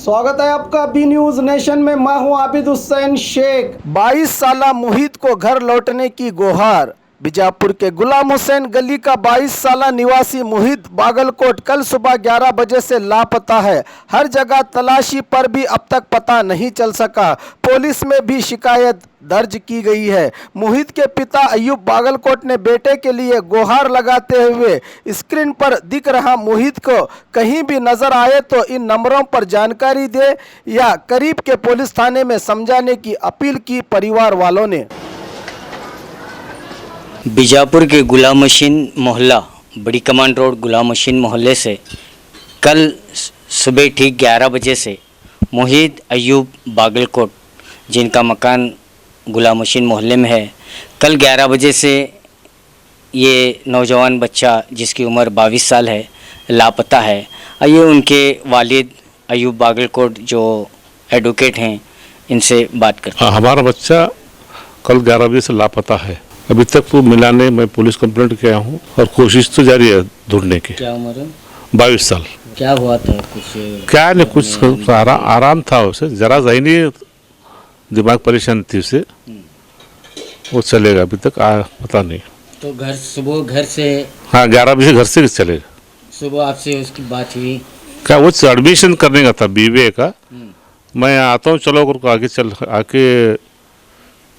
स्वागत है आपका बी न्यूज नेशन में। मैं हूं आबिद हुसैन शेख। 22 साला मोहित को घर लौटने की गुहार। बीजापुर के गुलाम हुसैन गली का 22 साला निवासी मोहित बागलकोट कल सुबह 11 बजे से लापता है। हर जगह तलाशी पर भी अब तक पता नहीं चल सका। पुलिस में भी शिकायत दर्ज की गई है। मोहित के पिता अयूब बागलकोट ने बेटे के लिए गुहार लगाते हुए स्क्रीन पर दिख रहा मोहित को कहीं भी नजर आए तो इन नंबरों पर जानकारी दे या करीब के पुलिस थाने में समझाने की अपील की परिवार वालों ने। बीजापुर के गुलाम मशीन मोहल्ला बड़ी कमान रोड गुलाम मशीन मोहल्ले से कल सुबह ठीक 11 बजे से मोहित अयूब बागलकोट जिनका मकान गुलाम मशीन मोहल्ले में है, कल 11 बजे से ये नौजवान बच्चा जिसकी उम्र 22 साल है लापता है। आइए उनके वालिद अयूब बागलकोट जो एडवोकेट हैं इनसे बात करते हैं। हमारा बच्चा कल 11 बजे से लापता है। अभी तक वो मिला नहीं। मैं पुलिस कंप्लेंट किया हूँ और कोशिश तो जारी है ढूंढने की। क्या उम्र है? 22 साल। क्या हुआ था? कुछ क्या नहीं, कुछ आराम था उसे, जरा जहनी दिमाग परेशान थी उसे। वो चलेगा, अभी तक पता नहीं। तो सुबह घर से 11 बजे घर से चलेगा। सुबह आपसे उसकी बात हुई? क्या वो एडमिशन करने का था बीबीए का। मैं आता हूँ, चलो आके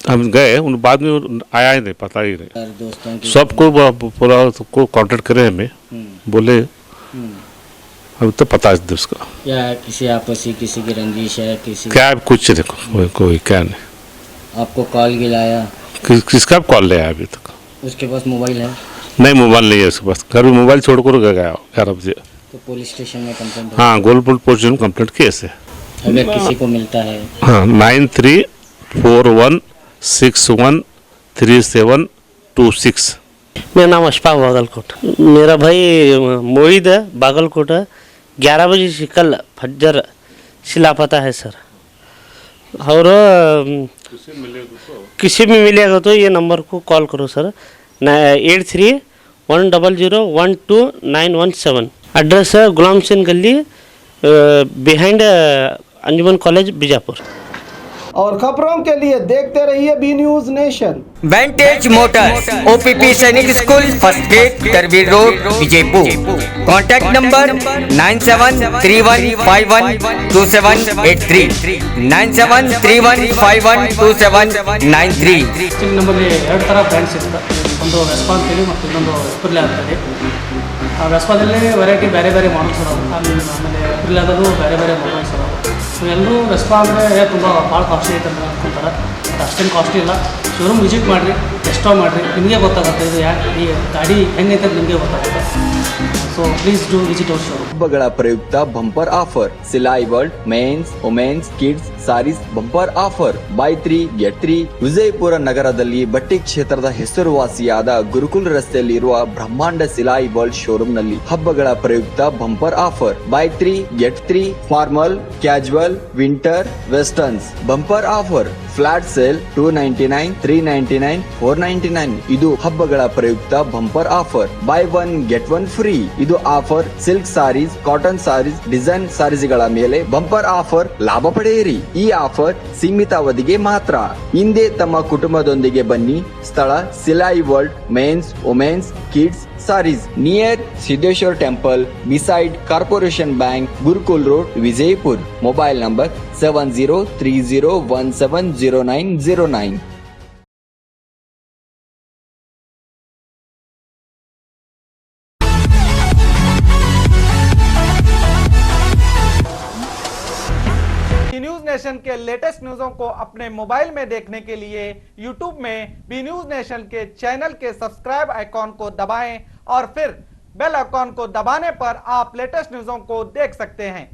हम गए। उन बाद में आया ही नहीं, पता ही नहीं। दोस्तों सबको पूरा को कांटेक्ट करे हमें, बोले अभी तो पता है उसका। या किसी आपसी किसी की रंजिश है? किसी क्या कुछ नहीं, कोई क्या नहीं। आपको कॉल गिलाया? किसका कॉल ले आया अभी तक? उसके पास मोबाइल है? नहीं, मोबाइल नहीं है उसके पास। घर में मोबाइल छोड़ कर गया 11 बजे। तो पुलिस स्टेशन में कंप्लेंट? हाँ, गोलपुर पुलिस स्टेशन कंप्लेंट की ऐसे। अगर किसी को मिलता है? हाँ, 9341613726। मेरा नाम अशफाक बागलकोट। मेरा भाई मोहित है, बागलकोट है। 11 बजे से कल फज्जर से लापता है सर। और किसी भी मिलेगा तो ये नंबर को कॉल करो सर। 8310012917। एड्रेस है गुलाम हुसैन गली बिहाइंड अंजुमन कॉलेज बीजापुर। और खबरों के लिए देखते रहिए B News Nation. Vantage Motors, OPP Sainik School, first gate, तरबीर रोड, विजयपुर। Contact number 9731512783 9731512793। ನಮ್ಮಲ್ಲಿ ಎರಡು ಥರ ಬ್ರ್ಯಾಂಡ್ಸ್ ಇರುತ್ತೆ. ಒಂದು ವೆಸ್ಪಾ ಅಂತೇಳಿ ಮತ್ತು ಇನ್ನೊಂದು ಎಪ್ರಿಲ್ ಅಂತೇಳಿ. ಆ ವೆಸ್ಪಾದಲ್ಲಿ ವೆರೈಟಿ ಬೇರೆ ಬೇರೆ ಮಾಡಲ್ಸ್ ಅದಾವೆ. ಆಮೇಲೆ ಎಪ್ರಿಲ್ ಆದದು ಬೇರೆ ಬೇರೆ ಮಾಡಲ್ಸ್ ಅದಾವೆ. ಸೊ ಎಲ್ಲರೂ ವೆಸ್ಪಾ ಅಂದರೆ ತುಂಬ ಭಾಳ ಕಾಸ್ಟ್ಲಿ ಐತೆ ಅಂತ ಅಂದ್ಕೊಂತಾರೆ. ಅದು ಅಷ್ಟೇನು ಕಾಸ್ಟ್ಲಿ ಇಲ್ಲ. ಶೋರೂಮ್ ವಿಸಿಟ್ ಮಾಡಿರಿ, ಟೆಸ್ಟ್ ಡ್ರೈವ್ ಮಾಡಿರಿ, ನಿಮಗೆ ಗೊತ್ತಾಗುತ್ತೆ ಇದು ಯಾಕೆ ಈ ಗಾಡಿ ಹೆಂಗೈತೆ ಅಂತ ನಿಮಗೆ ಗೊತ್ತಾಗುತ್ತೆ. So please do visit our showroom. ಹಬ್ಬಗಳ ಪ್ರಯುಕ್ತ bumper offer. Silai World men's, women's, kids saris bumper offer. Buy 3 get 3. Vijayapura ನಗರದಲ್ಲಿ ಬಟ್ಟೆ ಕ್ಷೇತ್ರದ ಹೆಸರುವಾಸಿಯಾದ ಗುರುಕುಲ್ ರಸ್ತೆಯಲ್ಲಿರುವ ಬ್ರಹ್ಮಾಂಡ ಸಿಲಾಯಿ ವರ್ಲ್ಡ್ ಶೋರೂಮ್ ನಲ್ಲಿ ಹಬ್ಬಗಳ ಪ್ರಯುಕ್ತ bumper offer. Buy 3 get 3. Formal, casual, winter, westerns bumper offer. Flat sale 299, 399, 499. ಇದು ಹಬ್ಬಗಳ ಪ್ರಯುಕ್ತ bumper offer. Buy 1 get 1 free. ಇದು offer silk saris, cotton saris, design ಸಾರೀಸ್ಗಳ ಮೇಲೆ ಬಂಪರ್ ಆಫರ್ ಲಾಭ ಪಡೆಯಿರಿ. ಈ ಆಫರ್ ಸೀಮಿತ ಅವಧಿಗೆ ಮಾತ್ರ. ಹಿಂದೆ ತಮ್ಮ ಕುಟುಂಬದೊಂದಿಗೆ ಬನ್ನಿ. ಸ್ಥಳ Silai World men's, women's, kids saris near Siddeshwara temple beside Corporation Bank, Gurukul road, Vijayapur. Mobile number 7030170909. News Nation के लेटेस्ट न्यूज़ों को अपने मोबाइल में देखने के लिए यूट्यूब में बी न्यूज नेशन के चैनल के सब्सक्राइब आइकॉन को दबाएं और फिर बेल आइकॉन को दबाने पर आप लेटेस्ट न्यूज़ों को देख सकते हैं।